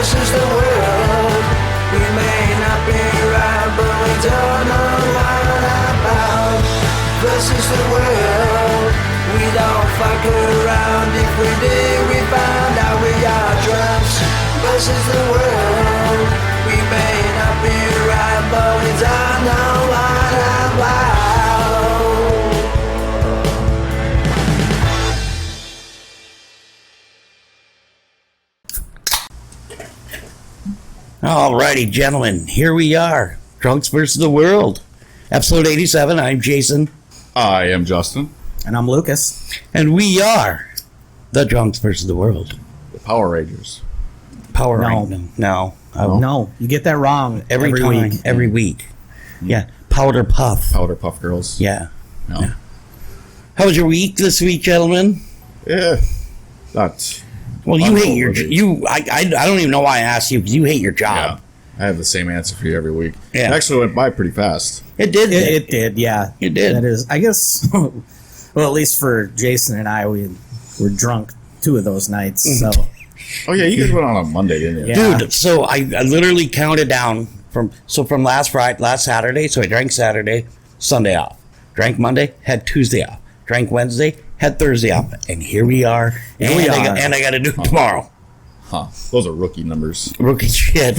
This is the world. We may not be right, but we don't know what about. This is the world. We don't fuck around. If we did, we found out we are drunks. This is the world. We may not be right, but we don't know what about. Alrighty, gentlemen, here we are. Drunks versus the World. Episode 87. I'm Jason. I am Justin. And I'm Lucas. And we are the Drunks versus the World. The Power Rangers. Power No. Rangers. No. No, you get that wrong Every time. week. Every week. Yeah. Powder Puff. Powder Puff Girls. Yeah. No. Yeah. How was your week this week, gentlemen? Yeah. That's... Well, you hate your... Unbelievable. I don't even know why I asked you, because you hate your job. Yeah. I have the same answer for you every week. Yeah. It actually went by pretty fast. It did. It did, yeah. It did. That is, I guess, well, at least for Jason and I, we were drunk 2 of those nights, so. Oh, yeah, you guys went on Monday, didn't you? Yeah. Dude, so I literally counted down from last Saturday. So I drank Saturday, Sunday off. Drank Monday, had Tuesday off. Drank Wednesday, had Thursday off. And here we are. And I got to do it tomorrow. Huh. Those are rookie numbers. Rookie shit.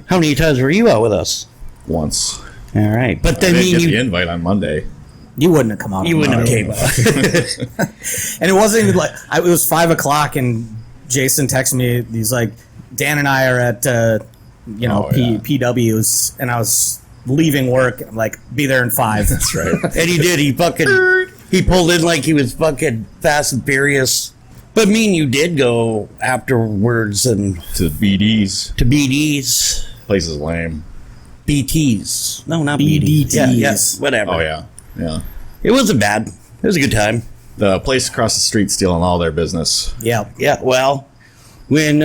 How many times were you out with us? Once. All right. But I then didn't get the you invite on Monday. You wouldn't have come out. wouldn't have came out. And it wasn't even like, it was 5 o'clock and Jason texted me, he's like, Dan and I are at, PW's, and I was leaving work, I'm like, be there in 5. That's right. And he did. He pulled in like he was fucking Fast and Furious. But me and you did go afterwards and To BD's. to BD's. Place is lame. BTs. No, not BDTs. BDs. Yeah, whatever. Oh, yeah. Yeah. It wasn't bad. It was a good time. The place across the street stealing all their business. Yeah. Yeah, well, when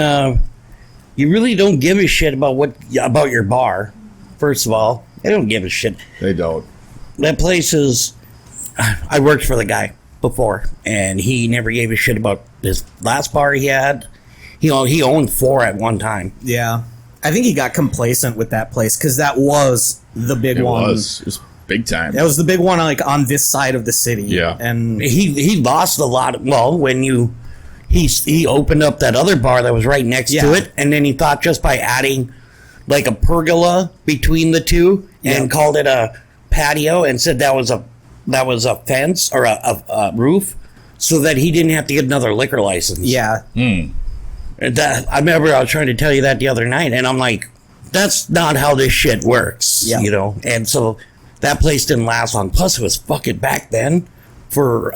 you really don't give a shit about your bar, first of all, they don't give a shit. They don't. That place is... I worked for the guy before, and he never gave a shit about this last bar he had. He owned 4 at one time. Yeah. I think he got complacent with that place because that was the big one. It was big time. That was the big one, like on this side of the city. Yeah. And He lost a lot. When he opened up that other bar that was right next to it, and then he thought just by adding like a pergola between the two and called it a patio and said that was a fence or a roof, so that he didn't have to get another liquor license. yeah. And I remember I was trying to tell you that the other night, and I'm like, that's not how this shit works. Yeah. You know. And so that place didn't last long. Plus, it was fucking back then for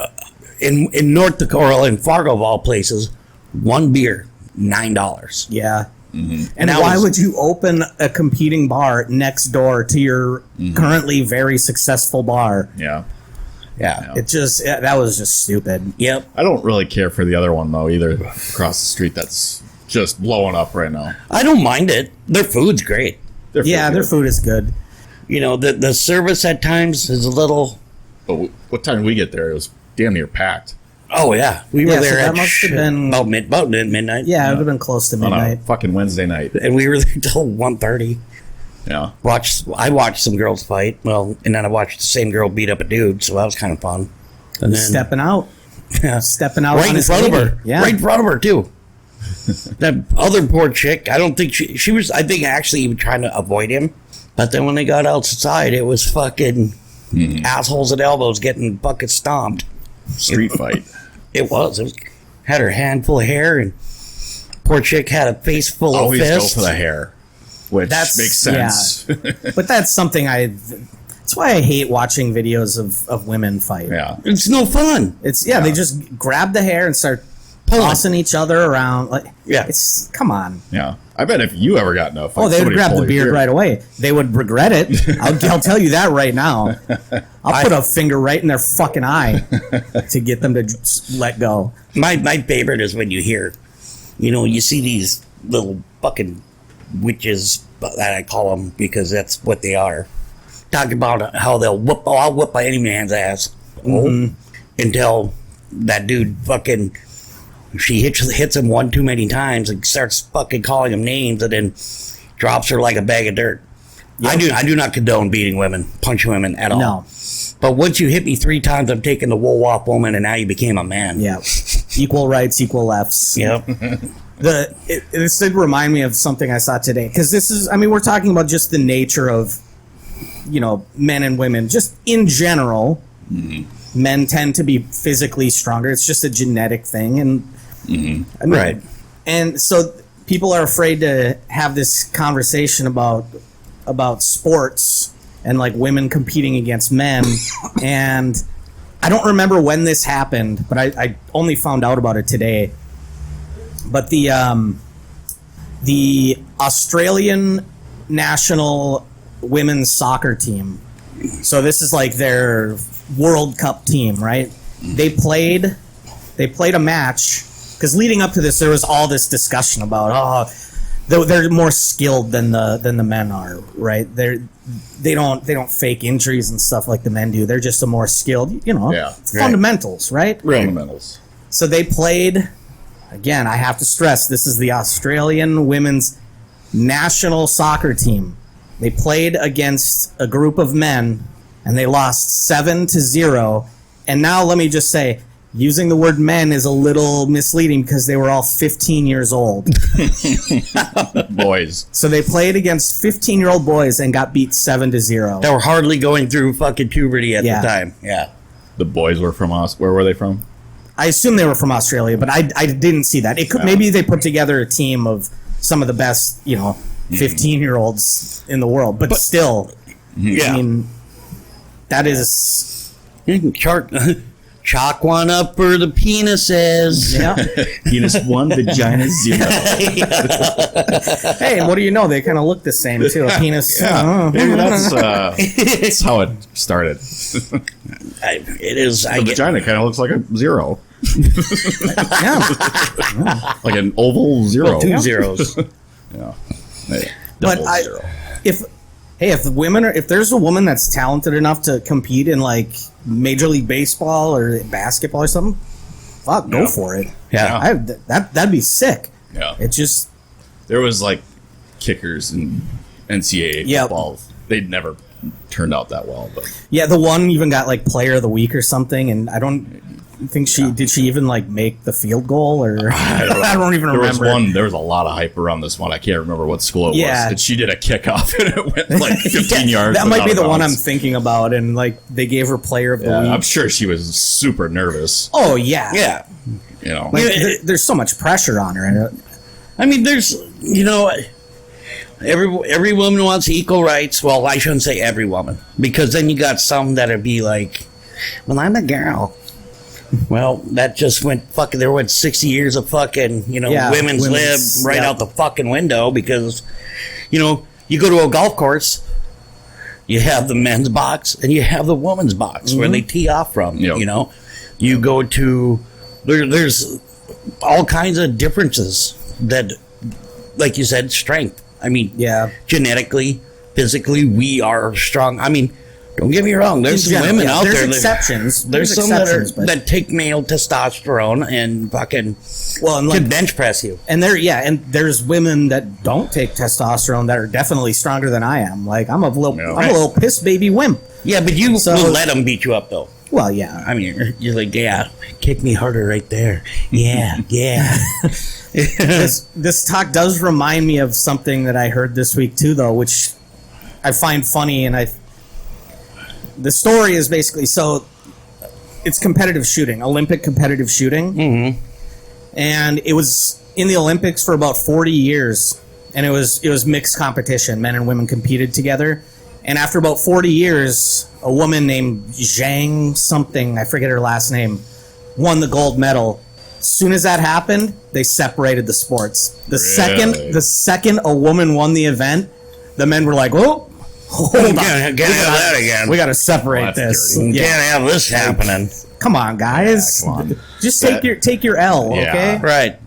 in North Dakota, in Fargo of all places, 1 beer $9. Yeah. Mm-hmm. And that why was- would you open a competing bar next door to your currently very successful bar? Yeah. Yeah. That was just stupid. Yep. I don't really care for the other one, though, either. Across the street that's just blowing up right now. I don't mind it. Their food's great. Their Yeah, food's their good. food is good. You know, the service at times is a little. But what time did we get there? It was damn near packed. Oh yeah, we were Yeah, so there that at must have been- about midnight. Yeah, it would have been close to On a midnight. fucking Wednesday night. And we were there till 1:30. Yeah. I watched some girls fight. Well, and then I watched the same girl beat up a dude, so that was kind of fun. And then Stepping out. Stepping out right on in his front of lady. her, Yeah. right in front of her too. That other poor chick, I don't think she was. I think actually even trying to avoid him. But then when they got outside, it was fucking assholes at elbows getting fucking stomped. Street fight. It was had her hand full of hair, and poor chick had a face full of Always fists. go for the hair. Which That's- makes sense. But that's something that's why I hate watching videos of women fight. Yeah. It's no fun. They just grab the hair and start Pulling. tossing each other around. Like, Yeah. it's come on. Yeah. I bet if you ever got in a fight, Oh, they would somebody grab pull the your beard beard. right away. They would regret it. I'll tell you that right now. I'll put a finger right in their fucking eye to get them to just let go. My favorite is when you hear, you see these little fucking witches that I call them because that's what they are. Talking about how I'll whoop by any man's ass until that dude fucking she hits him one too many times and starts fucking calling him names, and then drops her like a bag of dirt. Yep. I do not condone beating women, punching women at all. No. But once you hit me 3 times, I'm taking the wool off woman, and now you became a man. Yeah. Equal rights, equal lefts. Yep. This did remind me of something I saw today. Because this is, I mean, we're talking about just the nature of, men and women. Just in general, men tend to be physically stronger. It's just a genetic thing. And I mean, right. And so people are afraid to have this conversation about sports and like women competing against men. And I don't remember when this happened, but I only found out about it today. But the Australian national women's soccer team, so this is like their World Cup team, right? They played a match, because leading up to this, there was all this discussion about they're more skilled than the men are, right? They don't fake injuries and stuff like the men do. They're just a more skilled, fundamentals, right? Fundamentals. So they played. Again, I have to stress, this is the Australian women's national soccer team. They played against a group of men, and they lost 7-0. And now let me just say, using the word men is a little misleading because they were all 15 years old. Boys. So they played against 15-year-old boys and got beat 7-0. They were hardly going through fucking puberty at the time. Yeah. The boys were from us. Where were they from? I assume they were from Australia, but I didn't see that. It could maybe they put together a team of some of the best, 15-year-olds in the world. But still, I mean, that is... Chalk one up for the penises. Yeah. Penis 1, vagina 0. Hey, and what do you know? They kind of look the same, too. A penis. Yeah. Maybe that's how it started. It is. The vagina kind of looks like a 0. Yeah. Like an oval 0. Well, 2 zeros. Yeah. But zero. if there's a woman that's talented enough to compete in like Major League Baseball or basketball or something, go for it. Yeah. That'd be sick. Yeah. It just... There was like kickers in NCAA football. They'd never turned out that well. But yeah, the one even got like Player of the Week or something, and I don't think did she even like make the field goal, or I don't even remember. There was a lot of hype around this one. I can't remember what school it was. And she did a kickoff and it went like 15 yards. That might be the one I'm thinking about, and like they gave her Player of the Week. I'm sure she was super nervous. Oh yeah. Yeah. Like, there's so much pressure on her. I mean, there's, every woman wants equal rights. Well, I shouldn't say every woman, because then you got some that'd be like, well, I'm a girl. Well, that just went fucking. There went 60 years of fucking, women's lib right out the fucking window, because, you go to a golf course, you have the men's box and you have the women's box where they tee off from. Yep. You go to there's all kinds of differences that, like you said, strength. I mean, genetically, physically, we are strong. I mean, don't get me wrong. There's some women out there. There's exceptions. There's some that take male testosterone and fucking can bench press you. And there's women that don't take testosterone that are definitely stronger than I am. Like I'm a little piss baby wimp. Yeah, but you will let them beat you up though. Well, yeah. I mean, you're like, kick me harder right there. Yeah. This talk does remind me of something that I heard this week too, though, which I find funny, and the story is basically, so it's competitive shooting, Olympic competitive shooting. And it was in the Olympics for about 40 years, and it was mixed competition. Men and women competed together. And after about 40 years, a woman named Zhang something, I forget her last name, won the gold medal. As soon as that happened, they separated the sports. The second a woman won the event, the men were like, "Oh, hold on, can't have that again. We got to separate this. Can't have this happening. Come on, guys. Come on. Just take your L, okay? Right.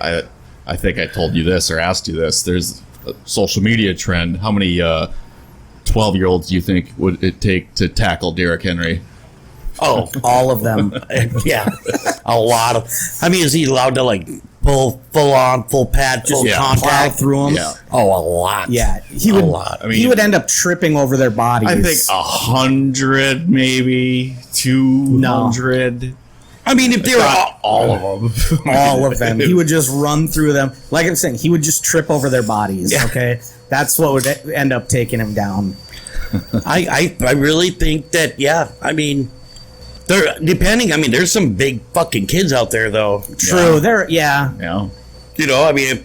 I think I told you this or asked you this. There's a social media trend. How many 12-year-olds do you think would it take to tackle Derrick Henry? Oh, all of them. Yeah. A lot of. I mean, is he allowed to like full on, full pad, full Yeah. Plow contact? through them. Yeah. Oh, a lot. Yeah, he A would. lot. I mean- he would end up tripping over their bodies. I think 100, maybe 200. I mean, if they were All of them. all of them. He would just run through them. Like I'm saying, he would just trip over their bodies. Yeah. Okay, that's what would end up taking him down. I really think that, yeah, I mean, there, depending, I mean, there's some big fucking kids out there, though. True. There. Yeah. Yeah. You know, I mean,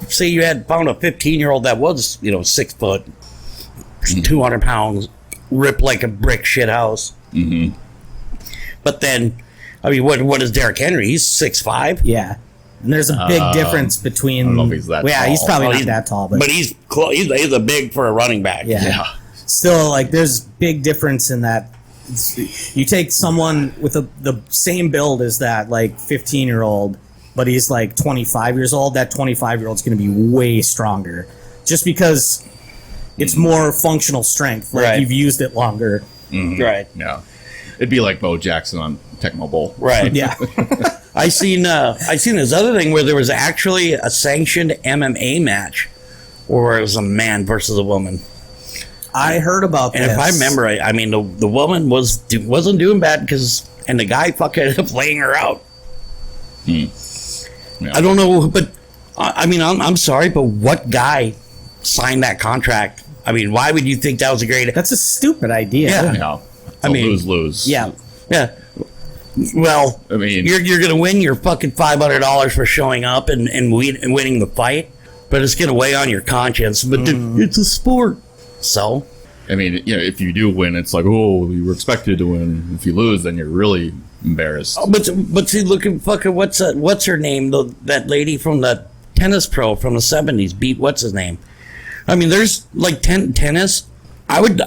if, say you had found a 15-year-old that was, 6 foot, 200 pounds, ripped like a brick shit house. Mm-hmm. But then, I mean, what is Derrick Henry? He's 6'5". Yeah. And there's a big difference between. I don't know if he's that Yeah, tall. he's probably Well, not he's- that tall, but he's he's a big for a running back. yeah. Yeah. Still, like, there's big difference in that. You take someone with the same build as that, like, 15-year-old, but he's like 25 years old. That 25-year-old's going to be way stronger, just because it's more functional strength. Like, Right. you've used it longer. Right. Yeah. It'd be like Bo Jackson on Tecmo Bowl. Right. Yeah. I seen this other thing where there was actually a sanctioned MMA match, where it was a man versus a woman. I heard about And this. if I remember, I mean, the woman wasn't doing bad and the guy fucking ended up laying her out. Yeah. I don't know, but I mean, I'm sorry, but what guy signed that contract? I mean, why would you think that was a great? That's a stupid idea. Yeah. Yeah. I mean- lose. Yeah. Yeah. Well, I mean- you're gonna win your fucking $500 for showing up and winning the fight, but it's gonna weigh on your conscience. But it's a sport, so I mean, if you do win, it's like, oh, you were expected to win. If you lose, then you're really embarrassed. but see, look at fucking what's her name? That lady from the tennis pro from the '70s beat what's his name? I mean, there's like tennis.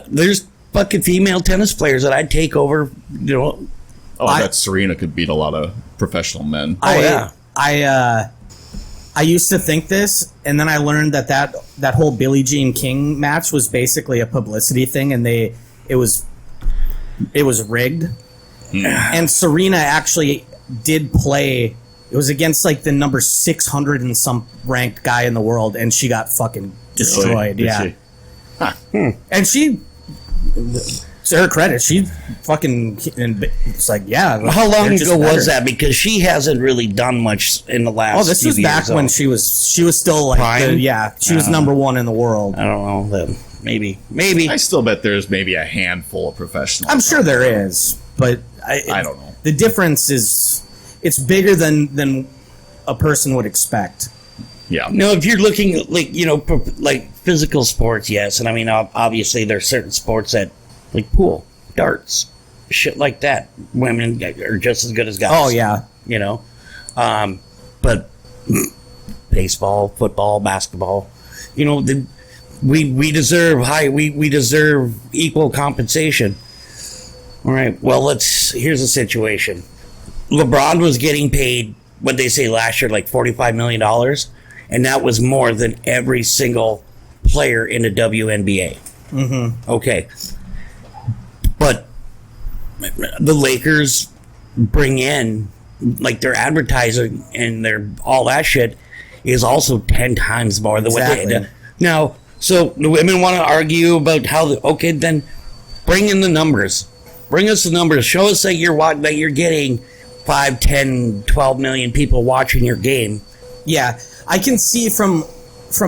There's fucking female tennis players that I'd take over. Oh, I bet Serena could beat a lot of professional men. Yeah. I used to think this, and then I learned that whole Billie Jean King match was basically a publicity thing, and it was rigged. And Serena actually did play. It was against like the number 600 and some ranked guy in the world, and she got fucking destroyed. Did Yeah, she? and she. To her credit, she fucking. And it's like, yeah. How long they're just ago was better. that? Because she hasn't really done much in the last. Oh, this few was back years, when though. she was still like Prime? she was number one in the world. I don't know. Then maybe. I still bet there's maybe a handful of professionals. I'm sure there is, but I don't know. The difference is it's bigger than a person would expect. Yeah. No, if you're looking at, like physical sports, yes, and I mean obviously there's certain sports that like pool, darts, shit like that. Women are just as good as guys. Oh yeah, But baseball, football, basketball, we deserve we deserve equal compensation. All right. Well, here's the situation. LeBron was getting paid, what they say last year, like $45 million, and that was more than every single player in the WNBA. Mm-hmm. Okay. But the Lakers bring in, like, their advertising and their all that shit is also 10 times more than what they Exactly. did. Now, so the women want to argue about okay, then bring in the numbers. Bring us the numbers. Show us that you're getting 5, 10, 12 million people watching your game. yeah. I can see from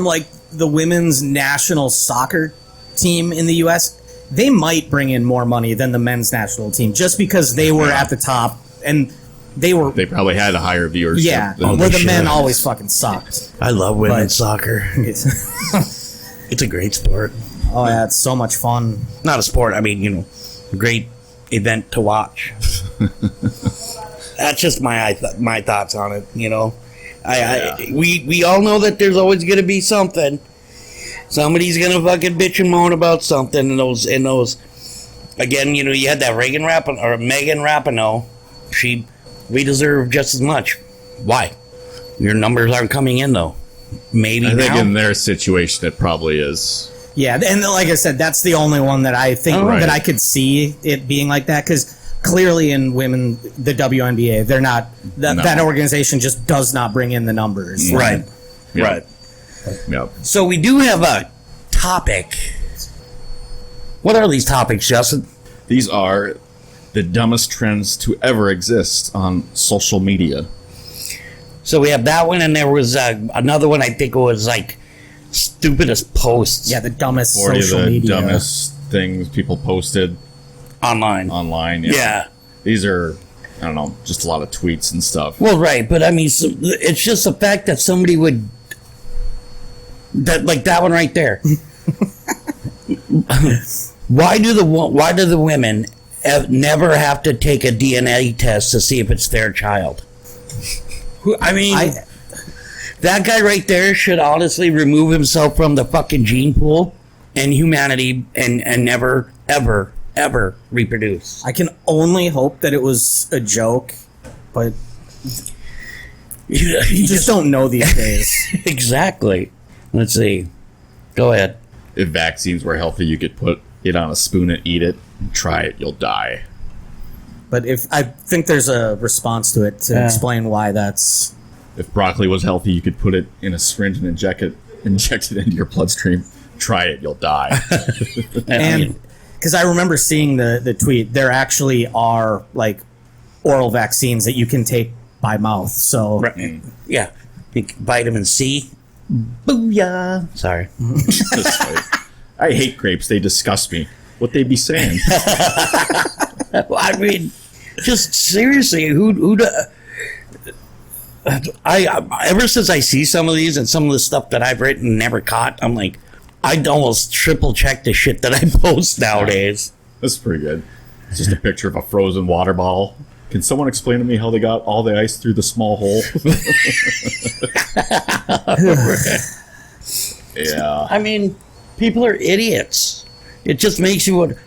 like the women's national soccer team in the U.S. They might bring in more money than the men's national team just because they were at the top and they were. They probably had a higher viewership. Yeah, than where they the men should. always fucking sucked. I love women's But- soccer. It's a great sport. Oh yeah, it's so much fun. Not a sport. I mean, great event to watch. That's just my thoughts on it. We all know that there's always going to be something. Somebody's going to fucking bitch and moan about something in those. Again, you had that Megan Rapinoe. We deserve just as much. Why? Your numbers aren't coming in though. Maybe I think now. in their situation, it probably is. Yeah, and like I said, that's the only one that I think Oh, right. that I could see it being like that because clearly in women, the WNBA, they're not that No. that organization just does not bring in the numbers. Right. Yep. Right. Yep. So we do have a topic. What are these topics, Justin? These are the dumbest trends to ever exist on social media. So we have that one, and there was another one. I think it was like stupidest posts Yeah, the dumbest 40 of social the media. dumbest things people posted online. online. Yeah. These are, I don't know, just a lot of tweets and stuff. Well, right, but I mean, so it's just the fact that somebody would that like that one right there. Why do the women never have to take a DNA test to see if it's their child? I mean, that guy right there should honestly remove himself from the fucking gene pool and humanity and never, ever, ever reproduce. I can only hope that it was a joke, but You you just don't know these days. exactly. Let's see. Go ahead. If vaccines were healthy, you could put it on a spoon and eat it. Try it, you'll die. But if I think there's a response to it to explain why that's. If broccoli was healthy, you could put it in a syringe and inject it into your bloodstream. Try it, you'll die. And because I remember seeing the tweet, there actually are like oral vaccines that you can take by mouth. So Right. Yeah. Vitamin C. Booyah. Sorry. Just like, I hate grapes. They disgust me. What they be saying? Well, I mean, just seriously, who I ever since I see some of these and some of the stuff that I've written and never caught, I'm like, I'd almost triple check the shit that I post nowadays. That's pretty good. It's just a picture of a frozen water bottle. Can someone explain to me how they got all the ice through the small hole? Yeah. I mean, people are idiots. It just makes you want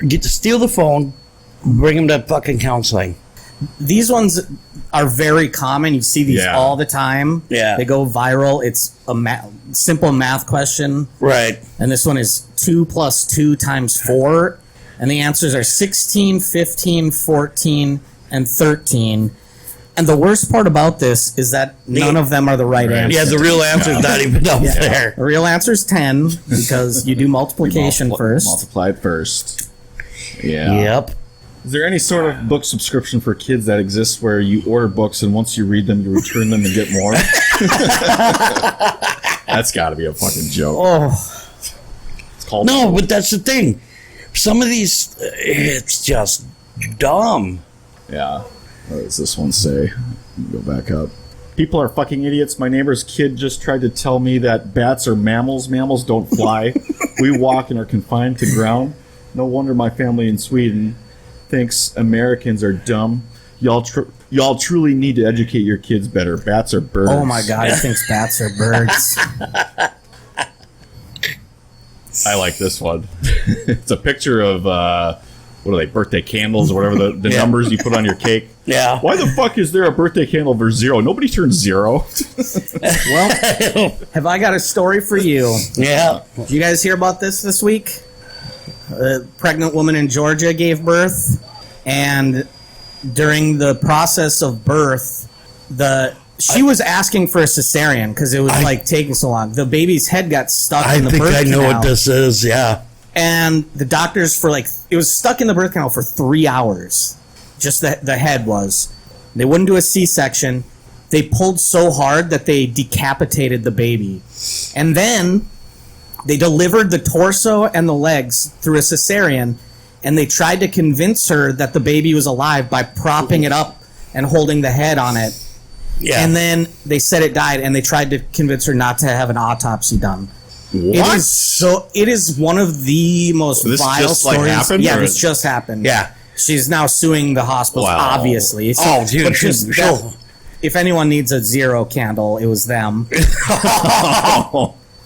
get to steal the phone, bring them to fucking counseling. these ones are very common. You see these Yeah. all the time. Yeah. They go viral. It's a simple math question. Right. And this one is 2 + 2 × 4. And the answers are 16, 15, 14, and 13. And the worst part about this is that none of them are the right answer. Yeah, the real answer's not even up there. The real answer is 10 because you do multiplication first. Multiplied first. Yeah. Yep. Is there any sort of book subscription for kids that exists where you order books and once you read them, you return them and get more? That's got to be a fucking joke. Oh, It's called No, but that's the thing. Some of these, it's just dumb. Yeah. What does this one say? Go back up. People are fucking idiots. My neighbor's kid just tried to tell me that bats are mammals. Mammals don't fly. We walk and are confined to ground. No wonder my family in Sweden thinks Americans are dumb. Y'all truly need to educate your kids better. Bats are birds. oh my God, he thinks bats are birds. I like this one. It's a picture of, what are they, birthday candles or whatever the Yeah. numbers you put on your cake. Yeah. Why the fuck is there a birthday candle for 0? Nobody turns 0. Well, have I got a story for you? Yeah. Did you guys hear about this week? A pregnant woman in Georgia gave birth, and during the process of birth, she was asking for a cesarean because it was taking so long. The baby's head got stuck I in the think birth I know canal, what this is. Yeah. and the doctors it was stuck in the birth canal for 3 hours. Just the head was. They wouldn't do a C-section. They pulled so hard that they decapitated the baby, and then they delivered the torso and the legs through a cesarean, and they tried to convince her that the baby was alive by propping it up and holding the head on it. Yeah. And then they said it died, and they tried to convince her not to have an autopsy done. What? It is one of the most This vile just, stories. happened, Yeah, or- this just happened. Yeah. She's now suing the hospital, Wow. obviously. Oh, dude, But she'll- if anyone needs a zero candle, it was them.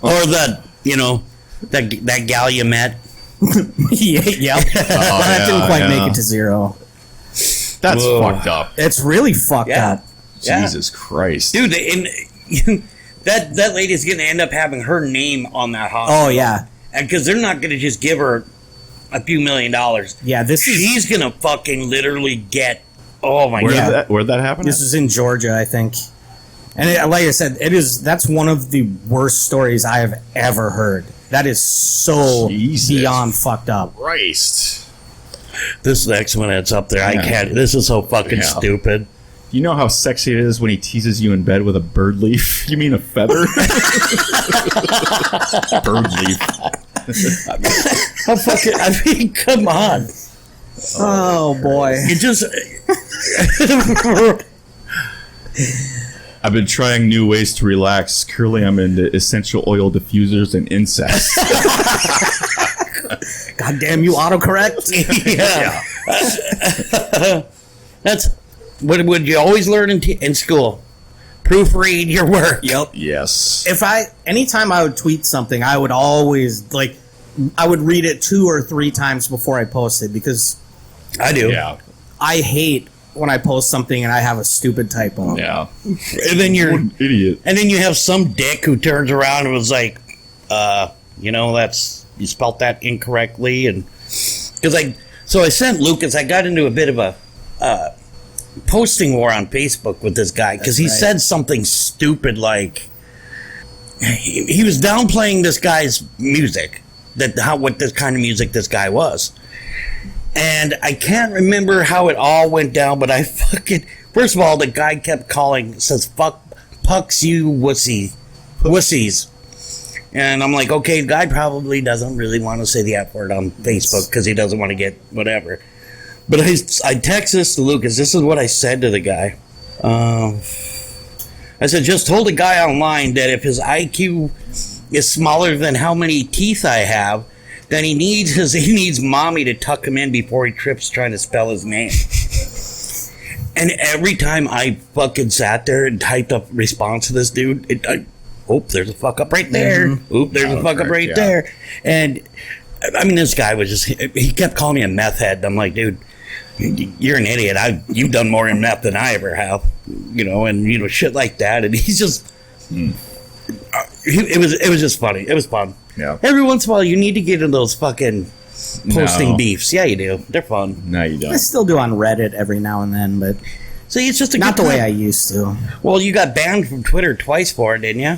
Or that gal you met. Yep. That didn't quite make it to zero. That's Whoa. fucked up. It's really fucked Yeah. up. Yeah. Jesus Christ. Dude, that lady's going to end up having her name on that hospital. Oh, yeah. And because they're not going to just give her a few $1 million. Yeah, She's gonna fucking literally get. Oh my Where god! where'd that happen? This is in Georgia, I think. And like I said, that's one of the worst stories I have ever heard. That is so Jesus beyond fucked up. Christ. This next one that's up there, I Yeah. can't. This is so fucking Yeah. stupid. You know how sexy it is when he teases you in bed with a bird leaf? You mean a feather? Bird leaf. How fucking? I mean, come on. Oh boy. You just. I've been trying new ways to relax. Currently, I'm into essential oil diffusers and incest. God damn you, autocorrect. Yeah. That's what would you always learn in school? Proofread your work. Yep. Yes. Anytime I would tweet something, I would always I would read it 2 or 3 times before I post it, because I do. Yeah. I hate when I post something and I have a stupid typo. Yeah. And then you're What an idiot. and then you have some dick who turns around and was like, that's you spelt that incorrectly, and because I sent Lucas. I got into a bit of a posting war on Facebook with this guy because he That's right. said something stupid like he was downplaying this guy's music, what this kind of music this guy was. And I can't remember how it all went down, but I fucking... First of all, the guy kept says, fuck, pucks you wussies. And I'm like, okay, the guy probably doesn't really want to say the F word on Facebook because he doesn't want to get whatever. But I text this to Lucas. This is what I said to the guy. I said, just told a guy online that if his IQ is smaller than how many teeth I have, then he needs mommy to tuck him in before he trips trying to spell his name. And every time I fucking sat there and typed up response to this dude, there's a fuck up right there. Mm-hmm. Oop, there's a fuck up right there. And I mean, this guy was he kept calling me a meth head. And I'm like, dude, you're an idiot. You've done more in meth than I ever have, and shit like that. And he's just, it was just funny. It was fun. Yeah. Every once in a while, you need to get in those fucking posting No. beefs. Yeah, you do. They're fun. No, you I don't. still do on Reddit every now and then, but See, it's just a not good the way time. I used to. Well, you got banned from Twitter twice for it, didn't you?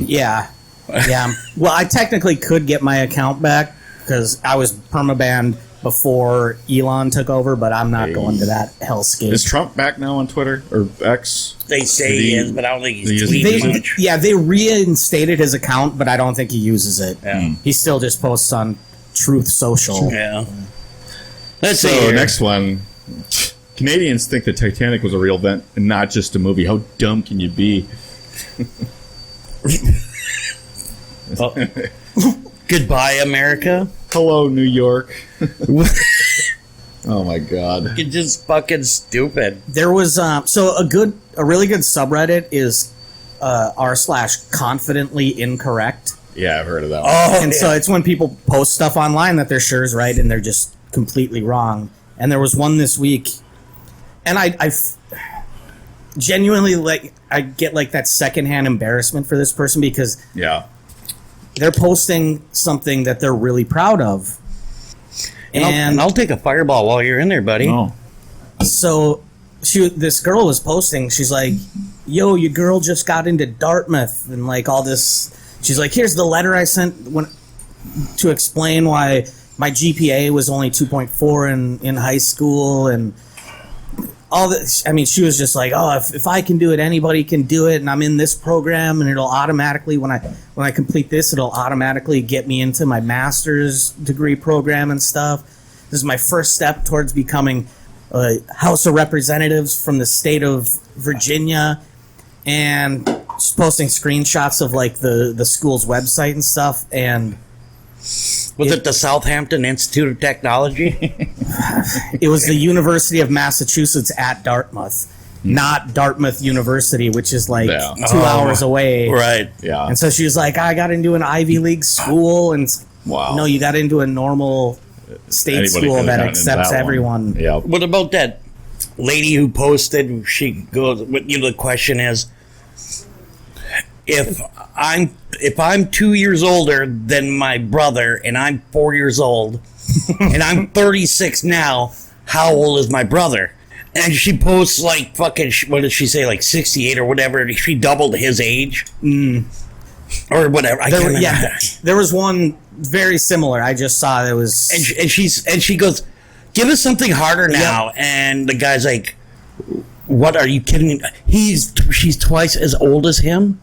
Yeah. Yeah. Well, I technically could get my account back because I was permabanned before Elon took over, but I'm not going to that hellscape. Is Trump back now on Twitter or X? They say Did he he- is, but I don't think he's he is- tweeting much. they reinstated his account, but I don't think he uses it. Yeah. He still just posts on Truth Social. Yeah. Let's see. So here. next one. Canadians think the Titanic was a real event and not just a movie. How dumb can you be? Goodbye, America. Hello, New York. Oh my God. You're just fucking stupid. There was so a really good subreddit is r/confidently incorrect. Yeah, I've heard of that one. Oh, And so it's when people post stuff online that they're sure is right and they're just completely wrong. And there was one this week, and I genuinely I get that secondhand embarrassment for this person because Yeah. they're posting something that they're really proud of. And I'll take a fireball while you're in there, buddy. Oh. So this girl was posting, she's like, yo, your girl just got into Dartmouth and all this. She's like, here's the letter I sent to explain why my GPA was only 2.4 in high school and all this. I mean, she was just like, oh, if I can do it, anybody can do it. And I'm in this program and it'll automatically, when I complete this, it'll automatically get me into my master's degree program and stuff. This is my first step towards becoming a House of Representatives from the state of Virginia. And she's posting screenshots of the school's website and stuff. And Was it the Southampton Institute of Technology? it was the University of Massachusetts at Dartmouth, not Dartmouth University, which is Yeah. 2 hours away. Right. Yeah. And so she was like, I got into an Ivy League school. And Wow. no, you got into a normal state Anybody school could've that gotten into accepts that one. everyone. Yeah. What about that lady who posted? She goes, the question is, if I'm 2 years older than my brother and I'm 4 years old and I'm 36 now, how old is my brother? And she posts like fucking, what did she say, like 68 or whatever? She doubled his age. Or whatever. I can't remember. There was one very similar. I just saw it was. And she goes, give us something harder now. Yep. And the guy's like, what, are you kidding me? She's twice as old as him?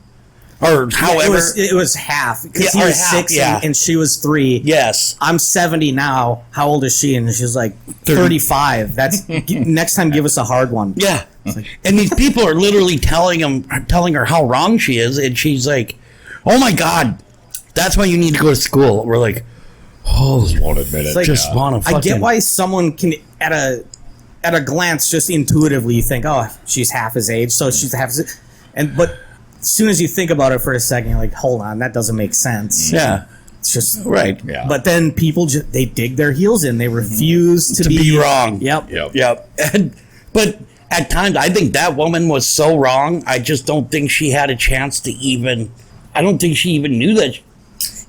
Or however. It was half. Because he was 6 and she was 3. Yes. I'm 70 now. How old is she? And she's like 35. That's next time, give us a hard one. Yeah. And these people are literally telling her how wrong she is. And she's like, oh my God, that's why you need to go to school. We're like, oh, just won't admit it. Like, just want to fucking... I get why someone can, at a glance, just intuitively think, oh, she's half his age, so she's half his... But as soon as you think about it for a second, you're like, hold on, that doesn't make sense. Yeah. It's just... Right. Yeah. But then people just, they dig their heels in. They refuse to be wrong. Yep. But at times, I think that woman was so wrong, I just don't think she had a chance to even... I don't think she even knew that.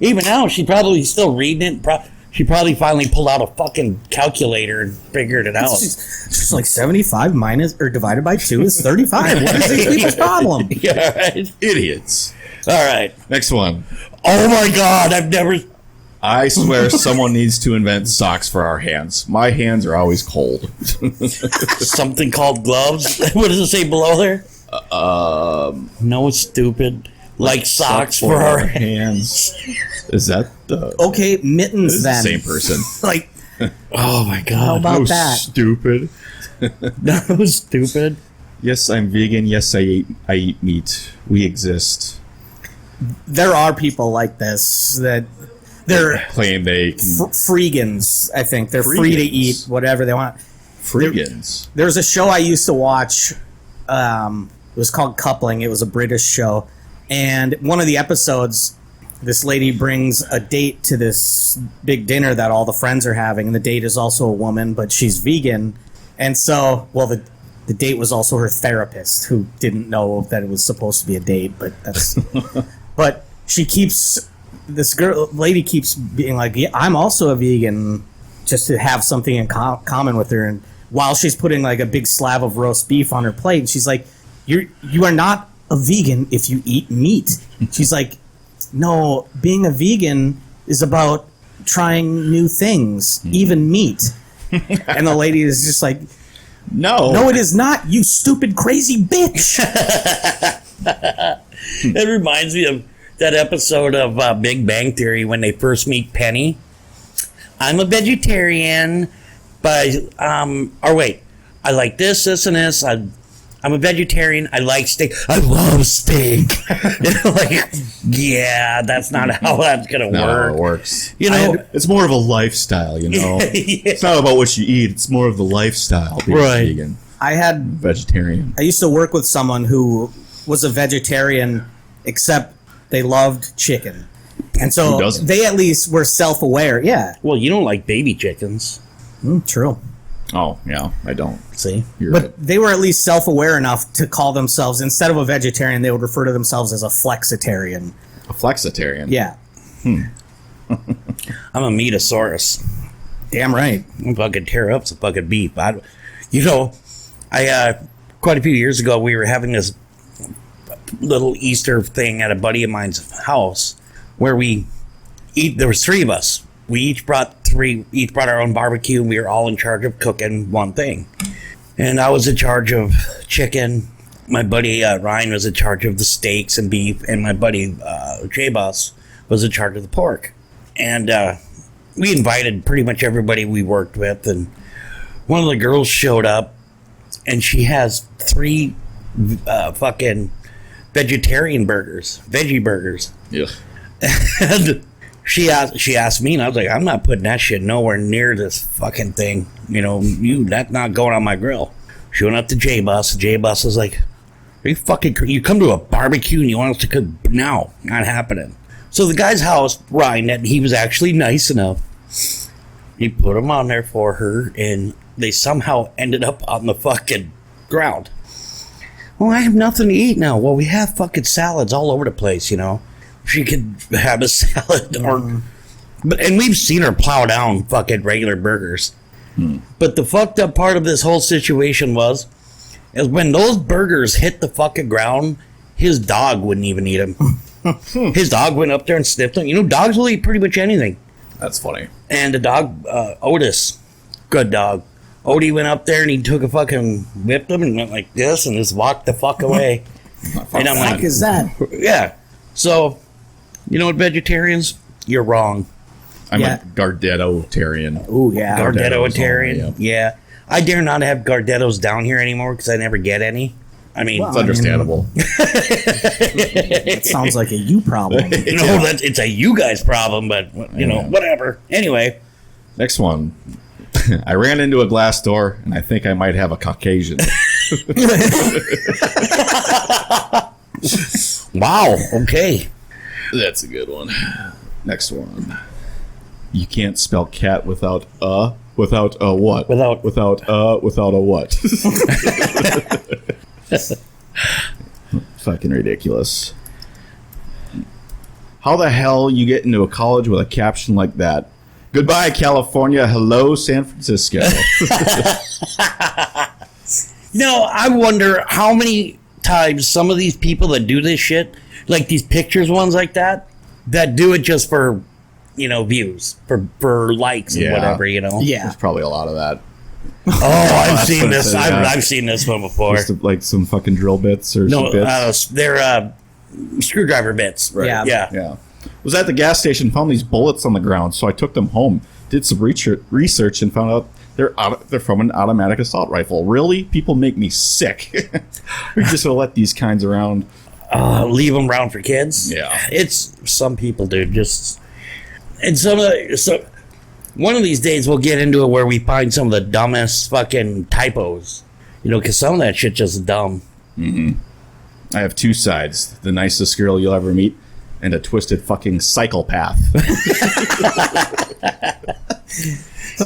Even now, she's probably still reading it. She probably finally pulled out a fucking calculator and figured it out. It's like 75 minus or divided by 2 is 35. What is these people's problem? Yeah, right. Idiots. All right. Next one. Oh my God, I've never... I swear someone needs to invent socks for our hands. My hands are always cold. Something called gloves? What does it say below there? No, stupid. Like socks for our hands. Is that the... Okay, mittens then. The same person. Like, oh my God. how about no, that? Stupid. That was stupid. Yes, I'm vegan. Yes, I eat meat. We exist. There are people like this that they're claim they can... freegans, I think. They're free to eat whatever they want. Freegans. There's a show I used to watch. It was called Coupling. It was a British show. And one of the episodes, this lady brings a date to this big dinner that all the friends are having. And the date is also a woman, but she's vegan. And so, well, the date was also her therapist, who didn't know that it was supposed to be a date. But that's... But she keeps... This lady keeps being like, yeah, I'm also a vegan, just to have something in common with her. And while she's putting like a big slab of roast beef on her plate, she's like, you are not a vegan if you eat meat. She's like, no, being a vegan is about trying new things, even meat. And the lady is just like, no, it is not, you stupid, crazy bitch. It reminds me of that episode of Big Bang Theory when they first meet Penny. I'm a vegetarian, but, or wait, I like this, and this. I'm a vegetarian. I like steak. I love steak. Like, yeah, that's not how that's going to work. No, it works. You know, it's more of a lifestyle, you know. Yeah. It's not about what you eat. It's more of the lifestyle being vegan. Vegetarian. I used to work with someone who was a vegetarian, except they loved chicken. And so they at least were self-aware. Yeah. Well, you don't like baby chickens. True. Oh, yeah, I don't. See? But they were at least self-aware enough to call themselves, instead of a vegetarian, they would refer to themselves as a flexitarian. A flexitarian? Yeah. I'm a meatosaurus. Damn right. I'm fucking tear up some fucking beef. I quite a few years ago, we were having this little Easter thing at a buddy of mine's house where there was 3 of us. We each brought our own barbecue, and we were all in charge of cooking one thing. And I was in charge of chicken. My buddy Ryan was in charge of the steaks and beef, and my buddy J-Boss was in charge of the pork. And we invited pretty much everybody we worked with, and one of the girls showed up, and she has 3 fucking vegetarian burgers, veggie burgers. Yeah. And she asked me, and I was like, I'm not putting that shit nowhere near this fucking thing. You know, that's not going on my grill. She went up to J-Bus. J-Bus was like, are you fucking... You come to a barbecue and you want us to cook? No, not happening. So the guy's house, Ryan, he was actually nice enough. He put them on there for her, and they somehow ended up on the fucking ground. well, I have nothing to eat now. Well, we have fucking salads all over the place, you know. She could have a salad or... and we've seen her plow down fucking regular burgers. But the fucked up part of this whole situation is when those burgers hit the fucking ground, his dog wouldn't even eat them. His dog went up there and sniffed them. You know, dogs will eat pretty much anything. That's funny. And the dog, Otis, good dog. Odie went up there and he took a fucking, whipped him and went like this and just walked the fuck away. And I'm What like, is that? yeah. So, you know what, vegetarians? You're wrong. I'm Yeah. a Gardetto-tarian. Oh yeah. Gardetto-tarian. yeah. Yeah. I dare not have Gardettos down here anymore because I never get any. I mean, It's understandable. It sounds like a you problem. you know, it's a you guys problem, but, you know, whatever. Anyway. Next one. I ran into a glass door, and I think I might have a Caucasian. Wow. Okay. That's a good one. Next one. You can't spell cat without a what? Without a what? Fucking ridiculous. How the hell you get into a college with a caption like that? Goodbye, California. Hello, San Francisco. You know, I wonder how many times some of these people that do this shit, like these pictures ones like that do it just for, you know, views, for likes and Yeah. whatever, you know. Yeah. There's probably a lot of that. Oh, I've That's seen what it this. says, yeah. I've seen this one before. Just like some fucking drill bits or No, some bits. they're screwdriver bits. Right. Yeah. Yeah. Yeah. Was at the gas station, found these bullets on the ground, so I took them home, did some research, and found out they're from an automatic assault rifle. Really? People make me sick. We just will let these kinds around. Leave them around for kids. Yeah. It's some people, dude. Just and so one of these days we'll get into it where we find some of the dumbest fucking typos. You know, because some of that shit just dumb. I have two sides: the nicest girl you'll ever meet, and a twisted fucking psychopath.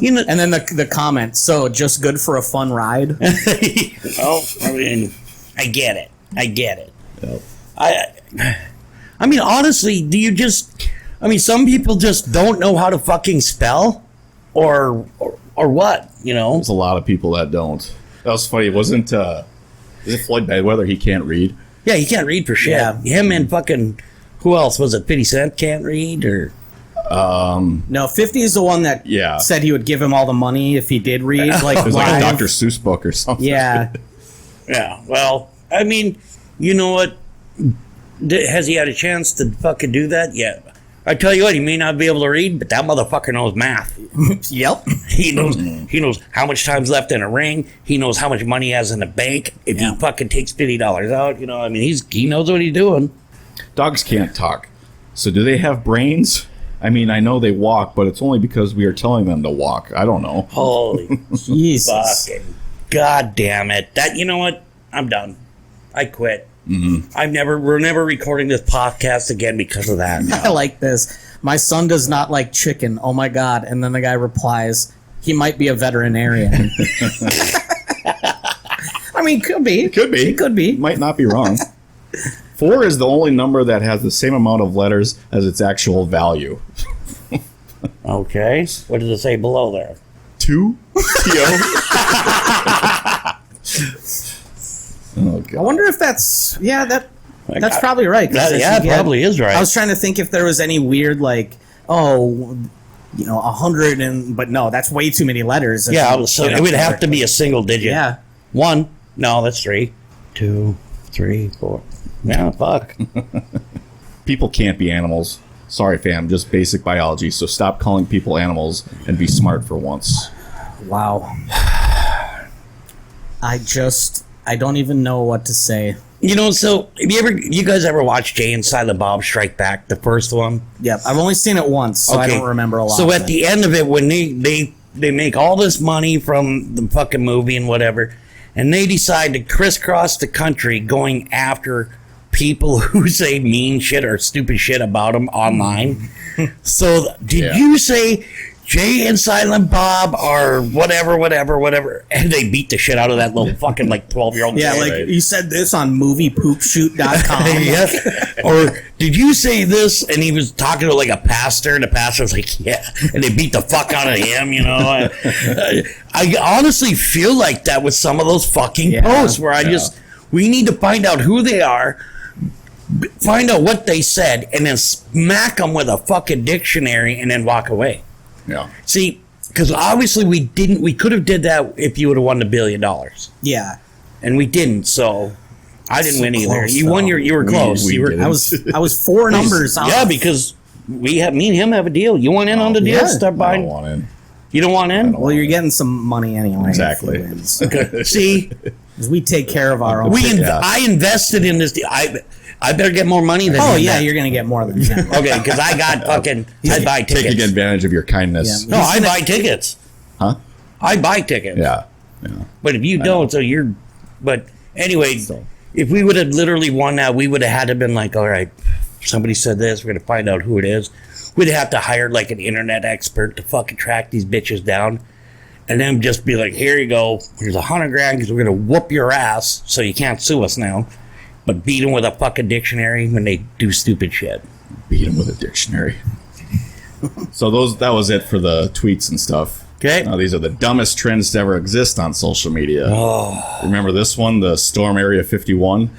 You know, And then the comment. So just good for a fun ride. oh, I mean, I get it. Yep. I mean, honestly, do you just? I mean, some people just don't know how to fucking spell, or what? You know? There's a lot of people that don't. That was funny. It wasn't. Is it Floyd Mayweather? He can't read. Yeah, he can't read for shit. Yeah. Him and fucking who else was it? 50 Cent can't read, or No, 50 is the one that Yeah. said he would give him all the money if he did read. Like, It was like a live. Dr. Seuss book or something. Yeah. yeah. Well, I mean, you know what? Has he had a chance to fucking do that? Yeah. I tell you what, he may not be able to read, but that motherfucker knows math. Yep. He knows how much time's left in a ring. He knows how much money he has in the bank. If he fucking takes $50 out, you know, I mean, he knows what he's doing. Dogs can't talk. So do they have brains? I mean, I know they walk, but it's only because we are telling them to walk. I don't know. Holy Jesus. fucking god damn it! That, you know what? I'm done. I quit. We're never recording this podcast again because of that. I like this. My son does not like chicken. Oh my God. And then the guy replies, he might be a veterinarian. I mean, could be. Could be. It could be. Might not be wrong. 4 is the only number that has the same amount of letters as its actual value. Okay. What does it say below there? 2? Oh, God. I wonder if that's that's probably right. 'cause That, if yeah, you it get- probably is right. I was trying to think if there was any weird like, oh, 100 but no, that's way too many letters. Yeah, so You know, it would have to be a single digit. Yeah. 1. No, that's 3. 2, 3, 4. Yeah, fuck. People can't be animals. Sorry, fam, just basic biology. So stop calling people animals and be smart for once. Wow. I don't even know what to say. You know, so have you guys ever watched Jay and Silent Bob Strike Back, the first one? Yep, I've only seen it once, so I Okay. don't remember a lot. So of at it. the end of it, when they make all this money from the fucking movie and whatever, and they decide to crisscross the country going after people who say mean shit or stupid shit about them online. So did Yeah. you say Jay and Silent Bob are whatever, and they beat the shit out of that little fucking like 12-year-old. Yeah, kid. like you said this on moviepoopshoot.com. Yeah. Or did you say this? And he was talking to like a pastor, and the pastor was like, yeah. And they beat the fuck out of him, you know. I honestly feel like that with some of those fucking posts where we need to find out who they are, find out what they said, and then smack them with a fucking dictionary and then walk away. Yeah. See, because obviously we could have did that if you would have won $1 billion. Yeah. And we didn't, so I didn't win either. close, You won though. you were close. we You were, didn't. I was 4 numbers off. yeah, because me and him have a deal. You want in on the deal? yeah. Start I buying. don't want in. You don't want in? Well, you're getting some money anyway. Exactly. if you win, so. See, 'Cause we take care of our own. I invested in this deal. I better get more money than Oh him yeah, then. you're gonna get more than that. Okay, because I got fucking. I buy tickets. Taking advantage of your kindness. Yeah. No, I buy tickets. Huh? I buy tickets. Yeah. But if you don't, so you're. But anyway, if we would have literally won that, we would have had to been like, all right, somebody said this. We're gonna find out who it is. We'd have to hire like an internet expert to fucking track these bitches down, and then just be like, here you go. Here's $100,000 because we're gonna whoop your ass, so you can't sue us now. But beat them with a fucking dictionary when they do stupid shit. Beat him with a dictionary. So that was it for the tweets and stuff. Okay. Now these are the dumbest trends to ever exist on social media. Oh. Remember this one, the Storm Area 51?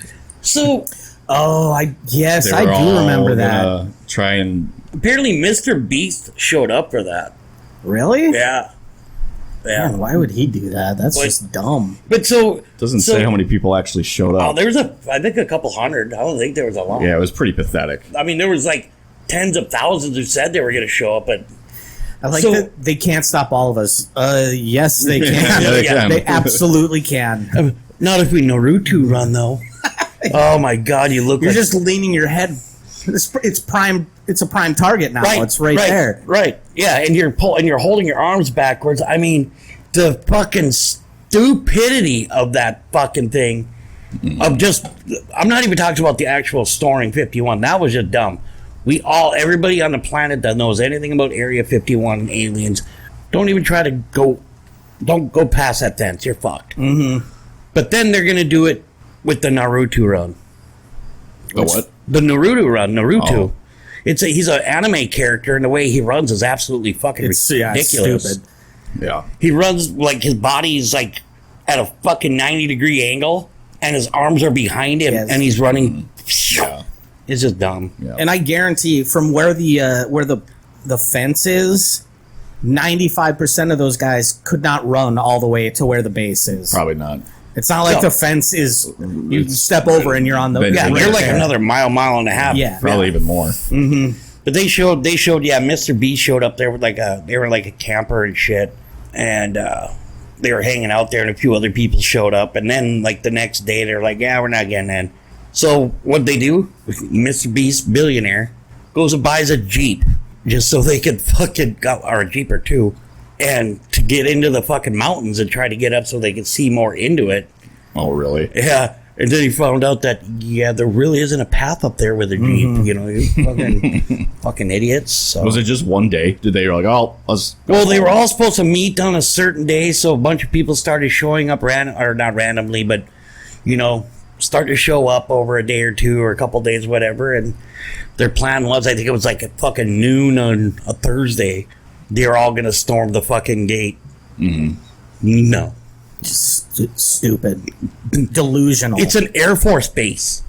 So Oh, I They do were all remember that. gonna try and apparently Mr. Beast showed up for that. Really? Yeah. Yeah. Man, why would he do that? That's Like- just dumb. But so doesn't so- say how many people actually showed Oh, up. there was I think a couple hundred. I don't think there was a lot. Yeah, it was pretty pathetic. I mean, there was like tens of thousands who said they were going to show up, but I like So- that they can't stop all of us. Yes, they can. Yeah, they can. They absolutely can. not if we Naruto run though. Oh my God, you look You're like just leaning your head. It's prime. It's a prime target now. It's right there. Right. Yeah, and you're holding your arms backwards. I mean, the fucking stupidity of that fucking thing. Of just, I'm not even talking about the actual storing 51. That was just dumb. Everybody on the planet that knows anything about Area 51 and aliens, don't even try to don't go past that fence. You're fucked. Mm-hmm. But then they're gonna do it with the Naruto run. The what? The Naruto run, Naruto. Oh. He's an anime character, and the way he runs is absolutely fucking It's ridiculous. stupid. Yeah. He runs like his body's like at a fucking 90-degree angle, and his arms are behind him, Yes. and he's running. Yeah. It's just dumb. Yeah. And I guarantee, from where the fence is, 95% of those guys could not run all the way to where the base is. Probably not. It's not like No. the fence is. You step over and you're on the. Then Yeah, Right you're like there. another mile and a half. Yeah. Probably even more. But they showed, yeah, Mr. B showed up there with they were like a camper and shit, and they were hanging out there, and a few other people showed up, and then like the next day they're like, yeah, we're not getting in. So what they do? Mr. Beast, billionaire, goes and buys a Jeep just so they could fucking or a Jeep or two, and to get into the fucking mountains and try to get up so they could see more into it. Oh, really? Yeah. And then he found out that, there really isn't a path up there with a Jeep. You know, you fucking idiots. So. Was it just one day? Did they like, oh, let's... Well, they were all supposed to meet on a certain day, so a bunch of people started showing up not randomly, but, start to show up over a day or two or a couple days, whatever. And their plan was, I think it was like at fucking noon on a Thursday, they were all going to storm the fucking gate. Mm-hmm. No. Just stupid, delusional. It's an Air Force base.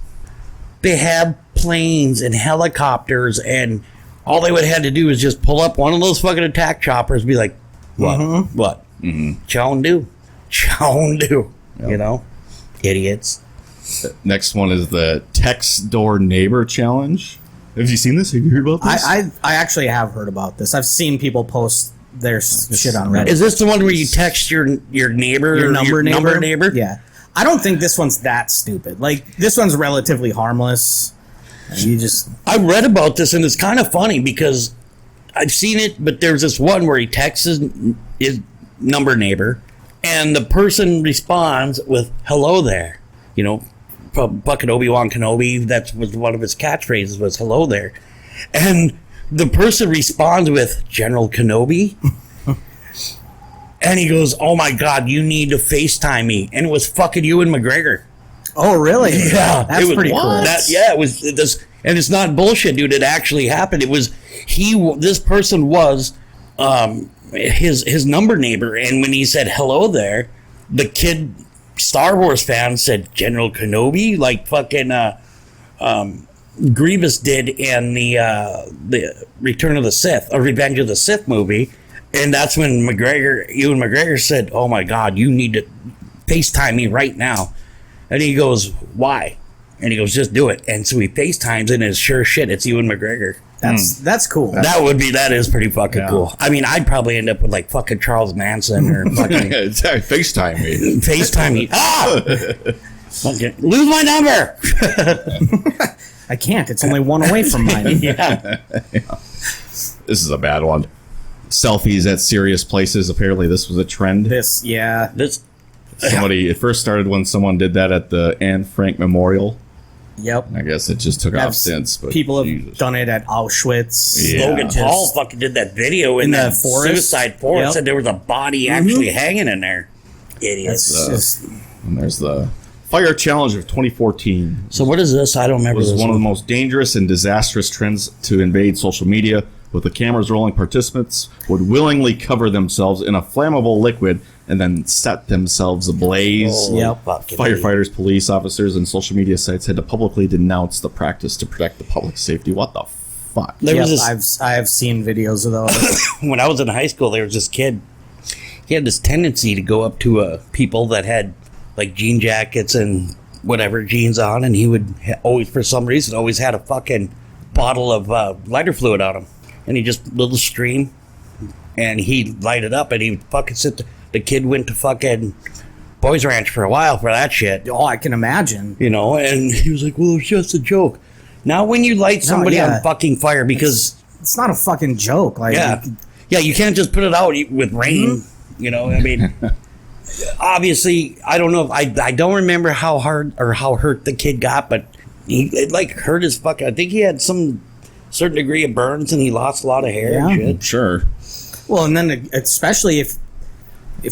They have planes and helicopters, and all they would have had to do is just pull up one of those fucking attack choppers and be like, what? Mm-hmm. What? Chow and do. Chow and do. Yep. Idiots. Next one is the text door neighbor challenge. Have you seen this? Have you heard about this? I actually have heard about this. I've seen people post their shit on Reddit. Is this the one where you text your neighbor? Your or number neighbor? Yeah. I don't think this one's that stupid. Like, this one's relatively harmless. And you just... I read about this, and it's kind of funny because I've seen it, but there's this one where he texts his number neighbor, and the person responds with, hello there. From fucking Obi-Wan Kenobi, that was one of his catchphrases, was hello there. And the person responds with General Kenobi. And he goes, "Oh my God, you need to FaceTime me." And it was fucking Ewan McGregor. Oh, really? Yeah, That's it was, pretty cool. It was this, and it's not bullshit, dude. It actually happened. It was this person was his number neighbor, and when he said hello there, the kid Star Wars fan said General Kenobi, like fucking Grievous did in the Return of the Sith or Revenge of the Sith movie. And that's when Ewan McGregor said, "Oh my God, you need to FaceTime me right now." And he goes, "Why?" And he goes, "Just do it." And so he FaceTimes, and it's sure shit, it's Ewan McGregor. That's cool. That is pretty fucking cool. I mean, I'd probably end up with like fucking Charles Manson or fucking FaceTime me. FaceTime me. Fucking lose my number. I can't. It's only one away from mine. Yeah. This is a bad one. Selfies at serious places. Apparently, this was a trend. This. It first started when someone did that at the Anne Frank Memorial. Yep. I guess it just took I've off since. But people have Jesus. done it at Auschwitz. Yeah. Logan Paul fucking did that video in In the that forest? suicide forest, Yep. and there was a body actually hanging in there. Idiots. It's just And there's the Fire Challenge of 2014. So what is this? I don't remember. Was this one of the most dangerous and disastrous trends to invade social media. With the cameras rolling, participants would willingly cover themselves in a flammable liquid and then set themselves ablaze. Oh, Yep. fucking Firefighters, police officers, and social media sites had to publicly denounce the practice to protect the public safety. What the fuck? There was Yep, this, I've seen videos of those. when I was in high school, there was this kid. He had this tendency to go up to people that had like jean jackets and whatever jeans on, and he would always, for some reason, always had a fucking bottle of lighter fluid on him, and he just little stream, and he'd light it up, and he'd fucking sit. The kid went to fucking Boys Ranch for a while for that shit, Oh, I can imagine. you know, and he was like, "Well, it's just a joke." Now, when you light somebody yeah. on fucking fire, because It's not a fucking joke. Like, yeah, you can't just put it out with rain. You know, I mean, obviously, I don't know if I don't remember how hard or how hurt the kid got, but it like hurt his fucking. I think he had some certain degree of burns, and he lost a lot of hair and Yeah. shit. Sure. Well, and then especially if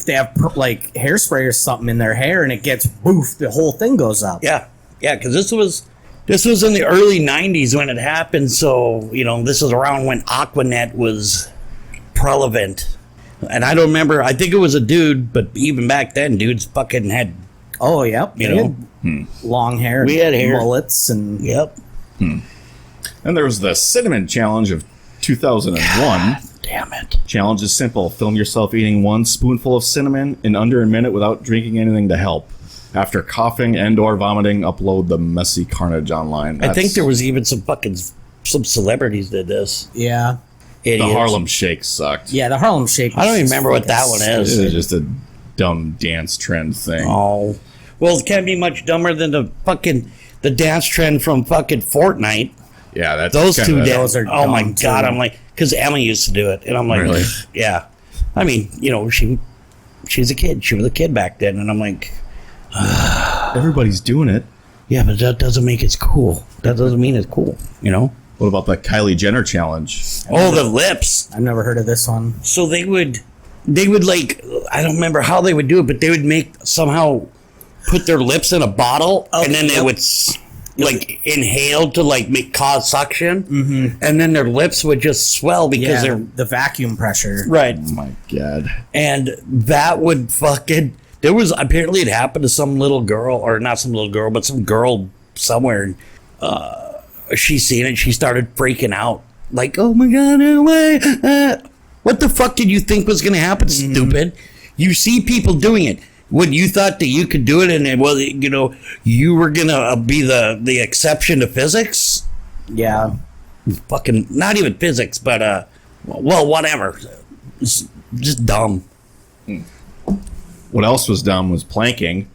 they have like hairspray or something in their hair and it gets boof, the whole thing goes up. Yeah, because this was in the early '90s when it happened. So you know, this is around when Aquanet was prevalent. And I don't remember. I think it was a dude, but even back then, dudes fucking had. Oh, yep. You They know? had long hair. We had hair. mullets and Yep. And there was the Cinnamon Challenge of 2001. Damn it. Challenge is simple. Film yourself eating one spoonful of cinnamon in under a minute without drinking anything to help. After coughing and or vomiting, upload the messy carnage online. I think there was even some celebrities did this. yeah. The Idiots. Harlem Shake sucked. Yeah, the Harlem Shake. I don't even was remember what that fucking one is. It was just a dumb dance trend thing. Oh. Well, it can't be much dumber than the dance trend from fucking Fortnite. Yeah, that's Those kinda- two Those are Oh my dumb, God. too. I'm like, because Emma used to do it. And I'm like, Really? yeah. I mean, you know, she's a kid. She was a kid back then. And I'm like, Everybody's doing it. yeah, but that doesn't make it cool. That doesn't mean it's cool, you know? What about the Kylie Jenner challenge? Oh, the lips. I've never heard of this one. So they would like, I don't remember how they would do it, but they would somehow put their lips in a bottle, and then they would like inhale to like cause suction, and then their lips would just swell because Yeah, they're the vacuum pressure. right, Oh my God. and that would fucking. There was apparently it happened to some little girl, or not some little girl, but some girl somewhere. She seen it. She started freaking out, like, "Oh my God, no way! What the fuck did you think was going to happen, stupid? You see people doing it. When you thought that you could do it, and well, you know, you were gonna be the exception to physics. Yeah. Fucking not even physics, but well, whatever. It's just dumb. What else was dumb was planking.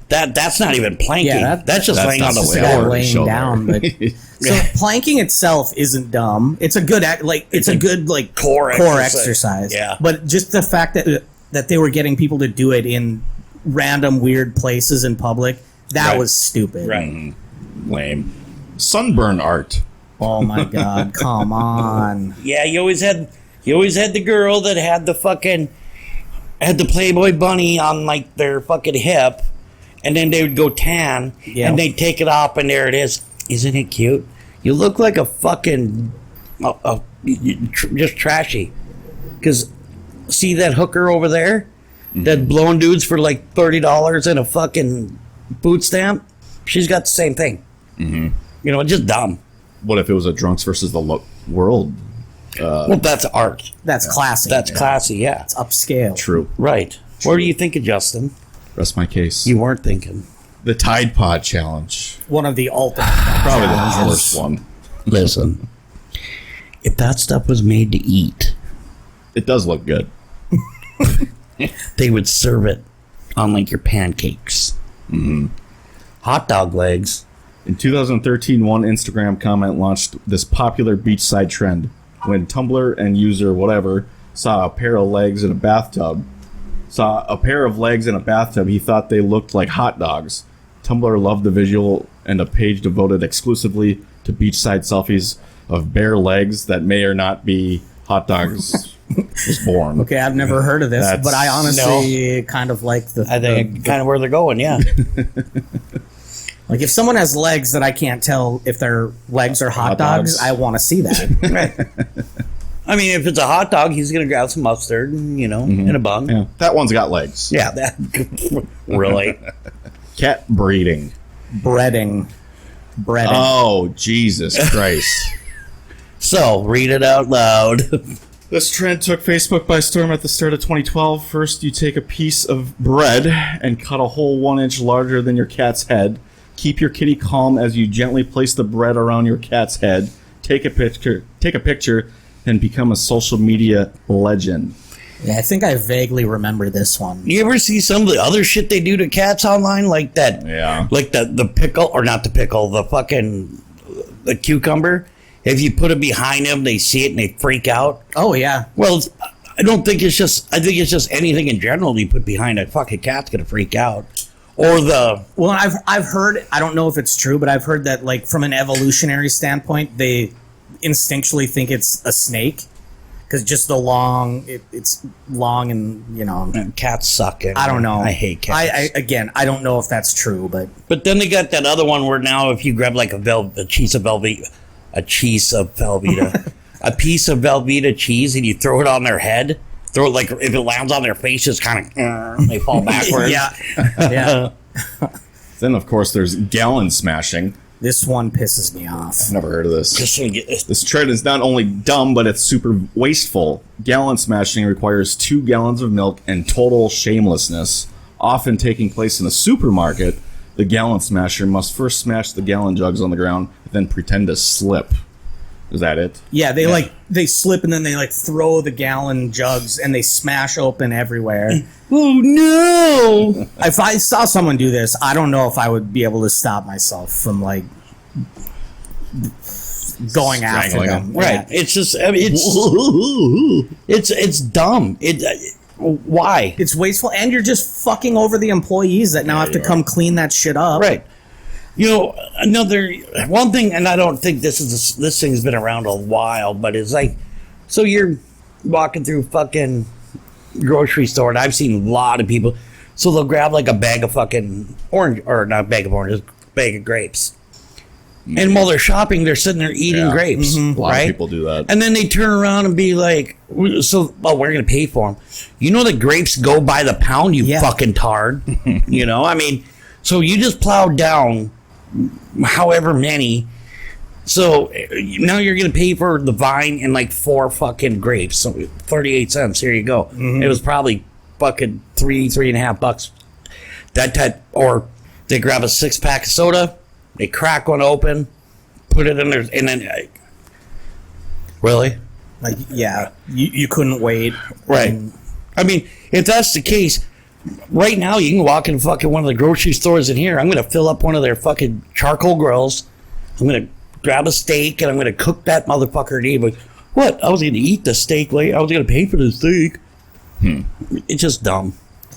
That's not even planking. Yeah, that's just that's laying on not the the Guy floor. way. laying shoulder. down. But so planking itself isn't dumb. It's a good it's a good like core exercise. Yeah. But just the fact that they were getting people to do it in random weird places in public, that Right. was stupid. Right. Lame. Sunburn art. Oh my God! Come on. Yeah, you always had the girl that had the Playboy bunny on like their fucking hip, and then they would go tan, Yeah. and they'd take it off, and there it is. Isn't it cute? You look like a fucking just trashy. Because see that hooker over there, that blowing dudes for like $30 and a fucking boot stamp. She's got the same thing. You know, just dumb. What if it was a drunks versus the world? Well, that's art. That's classy. That's classy. Yeah, It's upscale. True. right. What were you thinking, Justin? Rest my case. You weren't thinking. The Tide Pod Challenge. One of the ultimate. Probably the challenges. worst one. Listen, if that stuff was made to eat, It does look good. they would serve it on like your pancakes. Hot dog legs. In 2013, one Instagram comment launched this popular beachside trend. When Tumblr and user whatever saw a pair of legs in a bathtub, he thought they looked like hot dogs. Tumblr loved the visual, and a page devoted exclusively to beachside selfies of bare legs that may or not be hot dogs was born. Okay, I've never heard of this, That's- but I honestly kind of like the. I think kind of where they're going. Yeah. Like if someone has legs that I can't tell if their legs are hot Hot dogs, dogs. I want to see that. I mean, if it's a hot dog, he's gonna grab some mustard, you know, in a bun. Yeah, that one's got legs. Yeah, that really. Cat breeding. Breading. Oh, Jesus Christ. So read it out loud. This trend took Facebook by storm at the start of 2012. First, you take a piece of bread and cut a hole 1 inch larger than your cat's head. Keep your kitty calm as you gently place the bread around your cat's head. Take a picture, and become a social media legend. Yeah, I think I vaguely remember this one. You ever see some of the other shit they do to cats online, like that? Yeah. Like the pickle, or not the pickle, the cucumber. If you put it behind them, they see it and they freak out. Oh yeah, Well, I don't think it's just. I think it's just anything in general you put behind a fucking cat's gonna freak out. Or well, I've heard. I don't know if it's true, but I've heard that like from an evolutionary standpoint, they instinctually think it's a snake because just the long. It's long and you know. cats suck. Anyway. I don't know. I hate cats. I don't know if that's true, but But then they got that other one where now if you grab like a piece of Velveeta, a piece of Velveeta cheese and you throw it on their head, throw it like if it lands on their face, just kind of they fall backwards. yeah. Then, of course, there's gallon smashing. This one pisses me off. Never heard of this. Just so you get, This trend is not only dumb, but it's super wasteful. Gallon smashing requires 2 gallons of milk and total shamelessness. Often taking place in a supermarket, the gallon smasher must first smash the gallon jugs on the ground, then pretend to slip. Is that it? Yeah, they slip and then they like throw the gallon jugs and they smash open everywhere. oh no! If I saw someone do this, I don't know if I would be able to stop myself from like going after Strangling them. them. Right? Yeah. It's just I mean, it's dumb. Why? It's wasteful, and you're just fucking over the employees that now have to you come clean that shit up. Right. You know, another one thing, and I don't think this thing's been around a while, but it's like, so you're walking through fucking grocery store, and I've seen a lot of people. So they'll grab like a bag of fucking orange, or not a bag of oranges, bag of grapes, and while they're shopping, they're sitting there eating Yeah. grapes. A lot Right? of people do that. And then they turn around and be like, so, well, we're going to pay for them. You know that grapes go by the pound, you Yeah. fucking tard. You know, I mean, so you just plowed down however many. So now you're going to pay for the vine and like 4 fucking grapes. So 38 cents. Here you go. It was probably fucking $3.5. That, or they grab a 6-pack of soda, they crack one open, put it in there, and then, really? Like, yeah, you couldn't wait. Right. And I mean, if that's the case, right now you can walk in fucking one of the grocery stores in here. I'm going to fill up one of their fucking charcoal grills. I'm going to grab a steak and I'm going to cook that motherfucker and eat. But what? I was going to eat the steak later. I was going to pay for the steak. It's just dumb.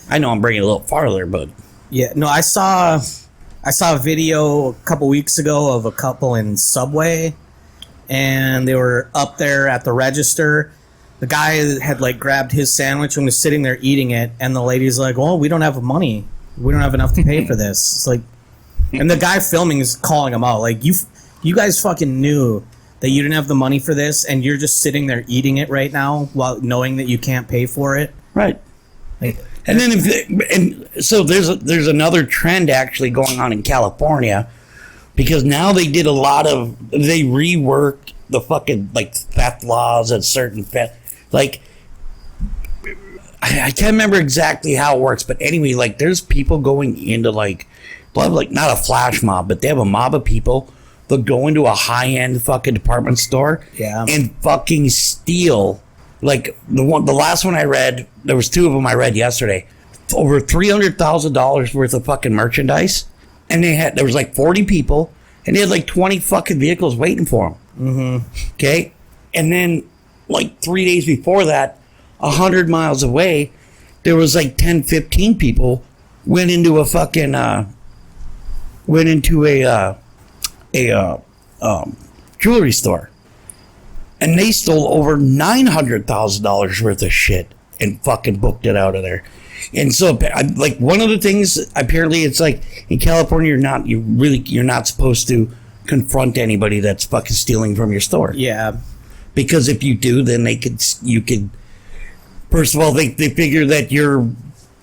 I know I'm bringing it a little farther, but yeah, no, I saw a video a couple weeks ago of a couple in Subway, and they were up there at the register. The guy had like grabbed his sandwich and was sitting there eating it, and the lady's like, "Well, we don't have money. We don't have enough to pay for this." It's like, and the guy filming is calling him out, like, you guys fucking knew that you didn't have the money for this, and you're just sitting there eating it right now while knowing that you can't pay for it. Right. Like, And then so there's another trend actually going on in California, because now they reworked the fucking like theft laws and certain like I can't remember exactly how it works, but anyway, like there's people going into like not a flash mob, but they have a mob of people that go into a high-end fucking department store and fucking steal. Like the last one I read, there was 2 of them I read yesterday, over $300,000 worth of fucking merchandise, and there was like 40 people, and they had like 20 fucking vehicles waiting for them. Mm-hmm. Okay, and then like 3 days before that, 100 miles away, there was like 10, 15 people went into a fucking jewelry store, and they stole over $900,000 worth of shit and fucking booked it out of there. And so, like, one of the things, apparently, it's like in California, you're not supposed to confront anybody that's fucking stealing from your store. yeah. Because if you do, then you could. First of all, they figure that you're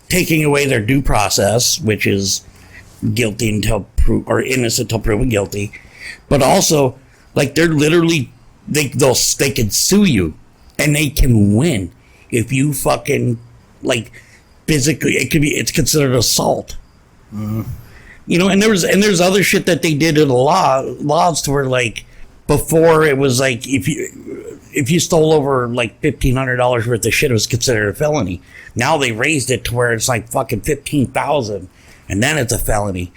taking away their due process, which is guilty until or innocent until proven guilty. But also, like, they're literally they can sue you, and they can win if you fucking like physically. It's considered assault. You know, and there's other shit that they did in the laws to where, like, before it was like if you stole over like $1,500 worth of shit, it was considered a felony. Now they raised it to where it's like fucking 15,000, and then it's a felony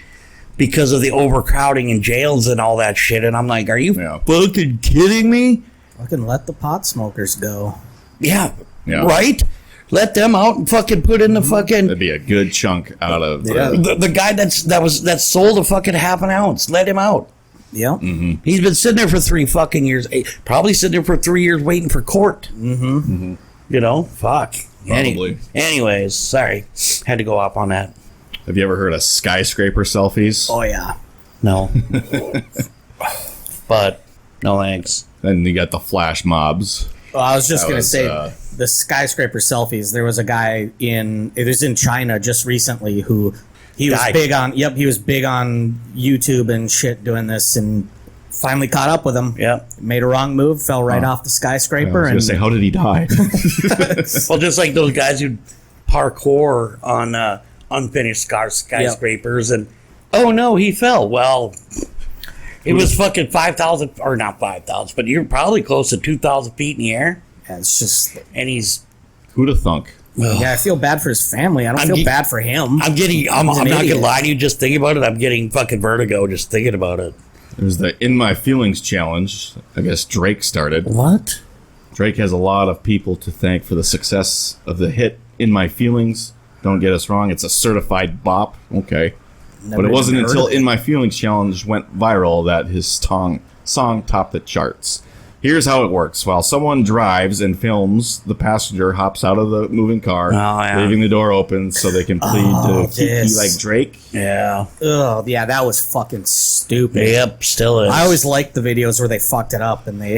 because of the overcrowding in jails and all that shit. And I'm like, are you fucking kidding me? Fucking let the pot smokers go. Yeah, right. Let them out and fucking put in the fucking. That'd be a good chunk out of the guy that sold a fucking half an ounce. Let him out. Yeah. Mm-hmm. He's been sitting there for 3 fucking years. Probably sitting there for 3 years waiting for court. Mm-hmm. Mm-hmm. You know, fuck. Probably. Anyways, sorry, had to go off on that. Have you ever heard of skyscraper selfies? Oh yeah. No, but no thanks. Then you got the flash mobs. Well, I was just That gonna was, say the skyscraper selfies. There was a guy it was in China just recently who he was Died. big on. Yep, he was big on YouTube and shit doing this, and finally caught up with him. Yep. Made a wrong move, fell right off the I skyscraper, was and gonna say, how did he die? Well, just like those guys who parkour on unfinished skyscrapers, and oh no, he fell. Well, it was fucking 5,000, or not 5,000, but you're probably close to 2,000 feet in the air, yeah, it's just. and he's. Who'd have thunk? Yeah, I feel bad for his family. I don't feel bad for him. I'm not idiot. gonna lie to you. Just thinking about it, I'm getting fucking vertigo just thinking about it. It was the In My Feelings challenge. I guess Drake started. What? Drake has a lot of people to thank for the success of the hit In My Feelings. Don't get us wrong, it's a certified bop. Okay. Never But it wasn't even heard until of it. In My Feelings challenge went viral that his song topped the charts. Here's how it works. While someone drives and films, the passenger hops out of the moving car, leaving the door open so they can plead to keep this. like Drake. Yeah. Oh, yeah, that was fucking stupid. Yep. Still is. I always liked the videos where they fucked it up and they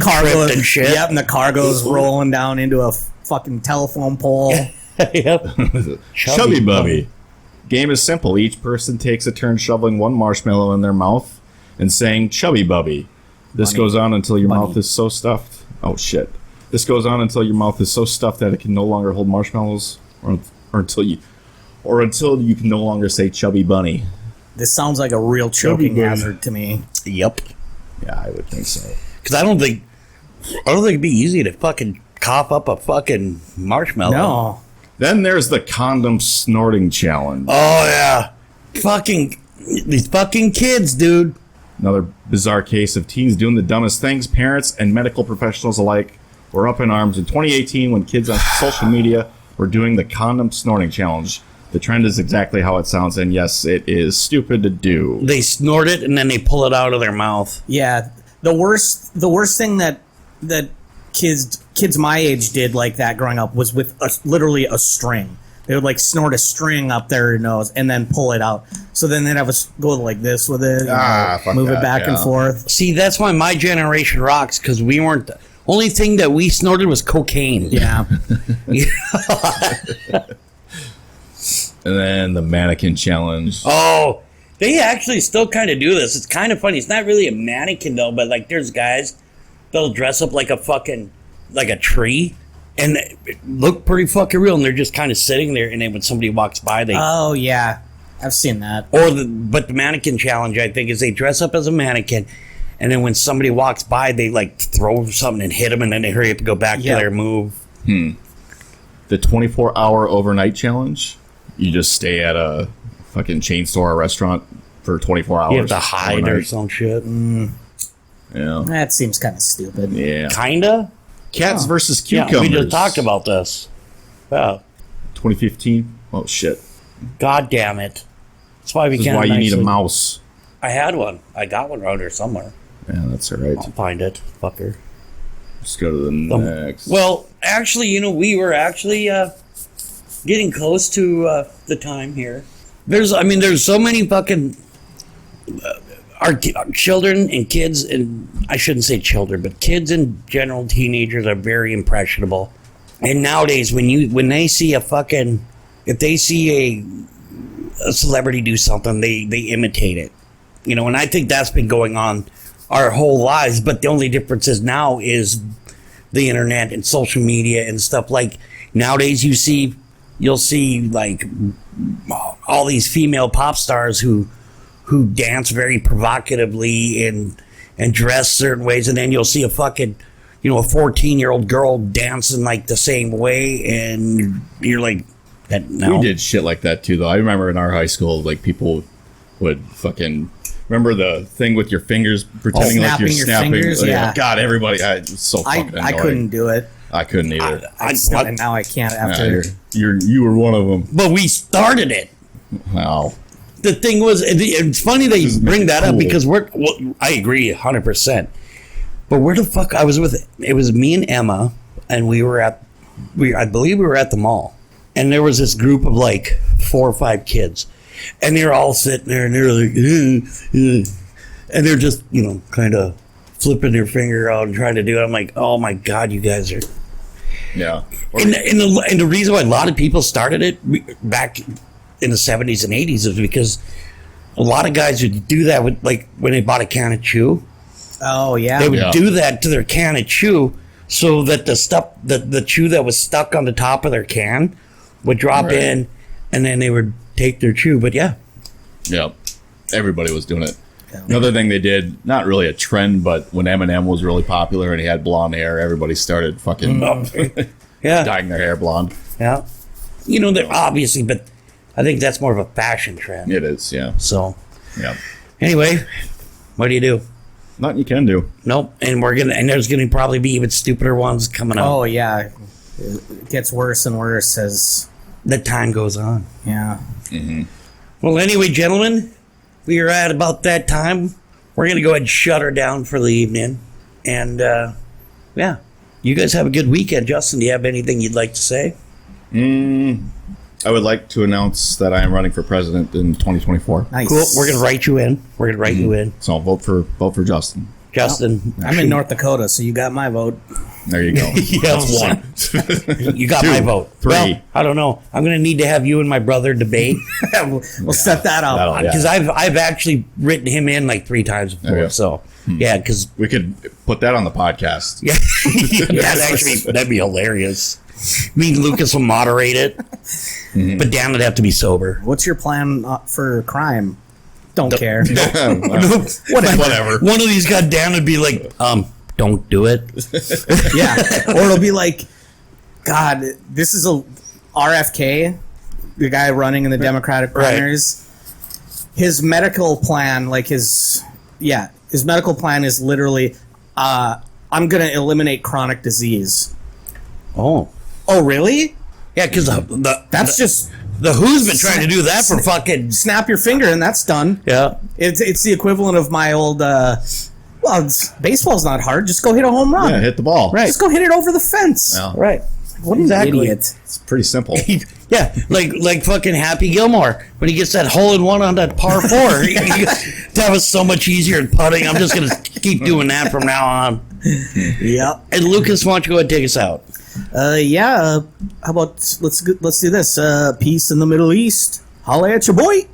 car Tripped goes, and shit. Yep, and the car goes rolling down into a fucking telephone pole. Yep. Chubby Bubby. Game is simple. Each person takes a turn shoveling one marshmallow in their mouth and saying Chubby Bubby. This goes on until your mouth is so stuffed. Oh shit. This goes on until your mouth is so stuffed that it can no longer hold marshmallows, or until you can no longer say Chubby Bunny. This sounds like a real choking hazard to me. Yep. Yeah, I would think so. Because I don't think it'd be easy to fucking cough up a fucking marshmallow. No. Then there's the condom snorting challenge. Oh yeah. Fucking these fucking kids, dude. Another bizarre case of teens doing the dumbest things. Parents and medical professionals alike were up in arms in 2018 when kids on social media were doing the condom snorting challenge. The trend is exactly how it sounds, and yes, it is stupid to do. They snort it and then they pull it out of their mouth. Yeah, The worst thing that kids my age did like that growing up was with literally a string. They would like snort a string up their nose and then pull it out. So then they'd have us go like this with it, fuck move that, it back and yeah. forth. See, that's why my generation rocks, because we weren't. The only thing that we snorted was cocaine. Yeah. And then the mannequin challenge. Oh, they actually still kind of do this. It's kind of funny. It's not really a mannequin though, but like there's guys that'll dress up like a tree and look pretty fucking real, and they're just kind of sitting there, and then when somebody walks by, they Oh yeah, I've seen that. but the mannequin challenge, I think, is they dress up as a mannequin, and then when somebody walks by, they like throw something and hit them, and then they hurry up and go back to their move. The 24-hour overnight challenge. You just stay at a fucking chain store or restaurant for 24 hours. You have to hide or overnight. some shit. Yeah. That seems kind of stupid. Yeah. Kinda. Cats versus Yeah, cucumbers. we just talked about this. Yeah. 2015. Oh shit. God damn it. That's why we This is can't. why you need a actually- mouse. I had one. I got one around here somewhere. Yeah, that's all right. I'll find it, fucker. Let's go to the next. Well, actually, we were actually getting close to the time here. There's so many fucking our children and kids, and I shouldn't say children, but kids in general, teenagers are very impressionable. And nowadays, when they see if they see a celebrity do something, they imitate it. And I think that's been going on our whole lives. But the only difference is now is the internet and social media and stuff. Like nowadays, you'll see like all these female pop stars who dance very provocatively and dress certain ways, and then you'll see a 14-year-old girl dancing like the same way, and you're like, that no. We did shit like that too, though. I remember in our high school, like people would fucking remember the thing with your fingers pretending like you're snapping your snapping. fingers, Like, yeah. God, everybody, it's so fucking annoying. I couldn't do it. I couldn't either. And now I can't after. You were one of them. But we started it. Wow. The thing was, it's funny that you bring that up cool. because I agree 100%. But where the fuck it was me and Emma, and I believe we were at the mall, and there was this group of like 4 or 5 kids, and they're all sitting there, and they're like, and they're just kind of flipping their finger out and trying to do it. I'm like, oh my god, you guys are. Yeah. And the reason why a lot of people started it back in the 70s and 80s is because a lot of guys would do that with, like, when they bought a can of chew. Oh yeah. They would do that to their can of chew so that the chew that was stuck on the top of their can would drop in, and then they would take their chew. But yeah. Yep. Everybody was doing it. Another thing they did, not really a trend, but when Eminem was really popular and he had blonde hair, everybody started fucking Yeah. dyeing their hair blonde. Yeah. They're obviously, but I think that's more of a fashion trend. It is, yeah. So Yeah. anyway, what do you do? Nothing you can do. Nope. And there's gonna probably be even stupider ones coming up. Oh yeah. It gets worse and worse as The time goes on. yeah. Well, anyway, gentlemen, we are at about that time. We're going to go ahead and shut her down for the evening. And, yeah, you guys have a good weekend. Justin, do you have anything you'd like to say? I would like to announce that I am running for president in 2024. Nice. Cool. We're going to write you in. So vote for Justin. Justin. I'm in North Dakota, so you got my vote. There you go. That's one. You got my vote. 3. Well, I don't know. I'm going to need to have you and my brother debate. We'll set that up. that'll- Because I've actually written him in like 3 times before. Okay. So, yeah, because We could put that on the podcast. yeah, that'd be hilarious. Me and Lucas will moderate it, but Dan would have to be sober. What's your plan for crime? Don't care. Whatever. One of these goddamn would be like, don't do it. Yeah. Or it'll be like, God, this is a RFK, the guy running in the Democratic Right. primaries. His medical plan, his medical plan is literally, I'm going to eliminate chronic disease. Oh, Oh, really? yeah, because That's just the Who's been trying to do that for fucking snap your finger and that's done. yeah. It's the equivalent of my old Well, baseball's not hard. Just go hit a home run. Yeah, hit the ball. Right. Just go hit it over the fence. Yeah. Right. What an idiot. It's pretty simple. Yeah, like fucking Happy Gilmore when he gets that hole in one on that par 4. That was so much easier than putting. I'm just gonna keep doing that from now on. Yep. And Lucas, why don't you go ahead and take us out? How about let's do this. Peace in the Middle East. Holla at your boy.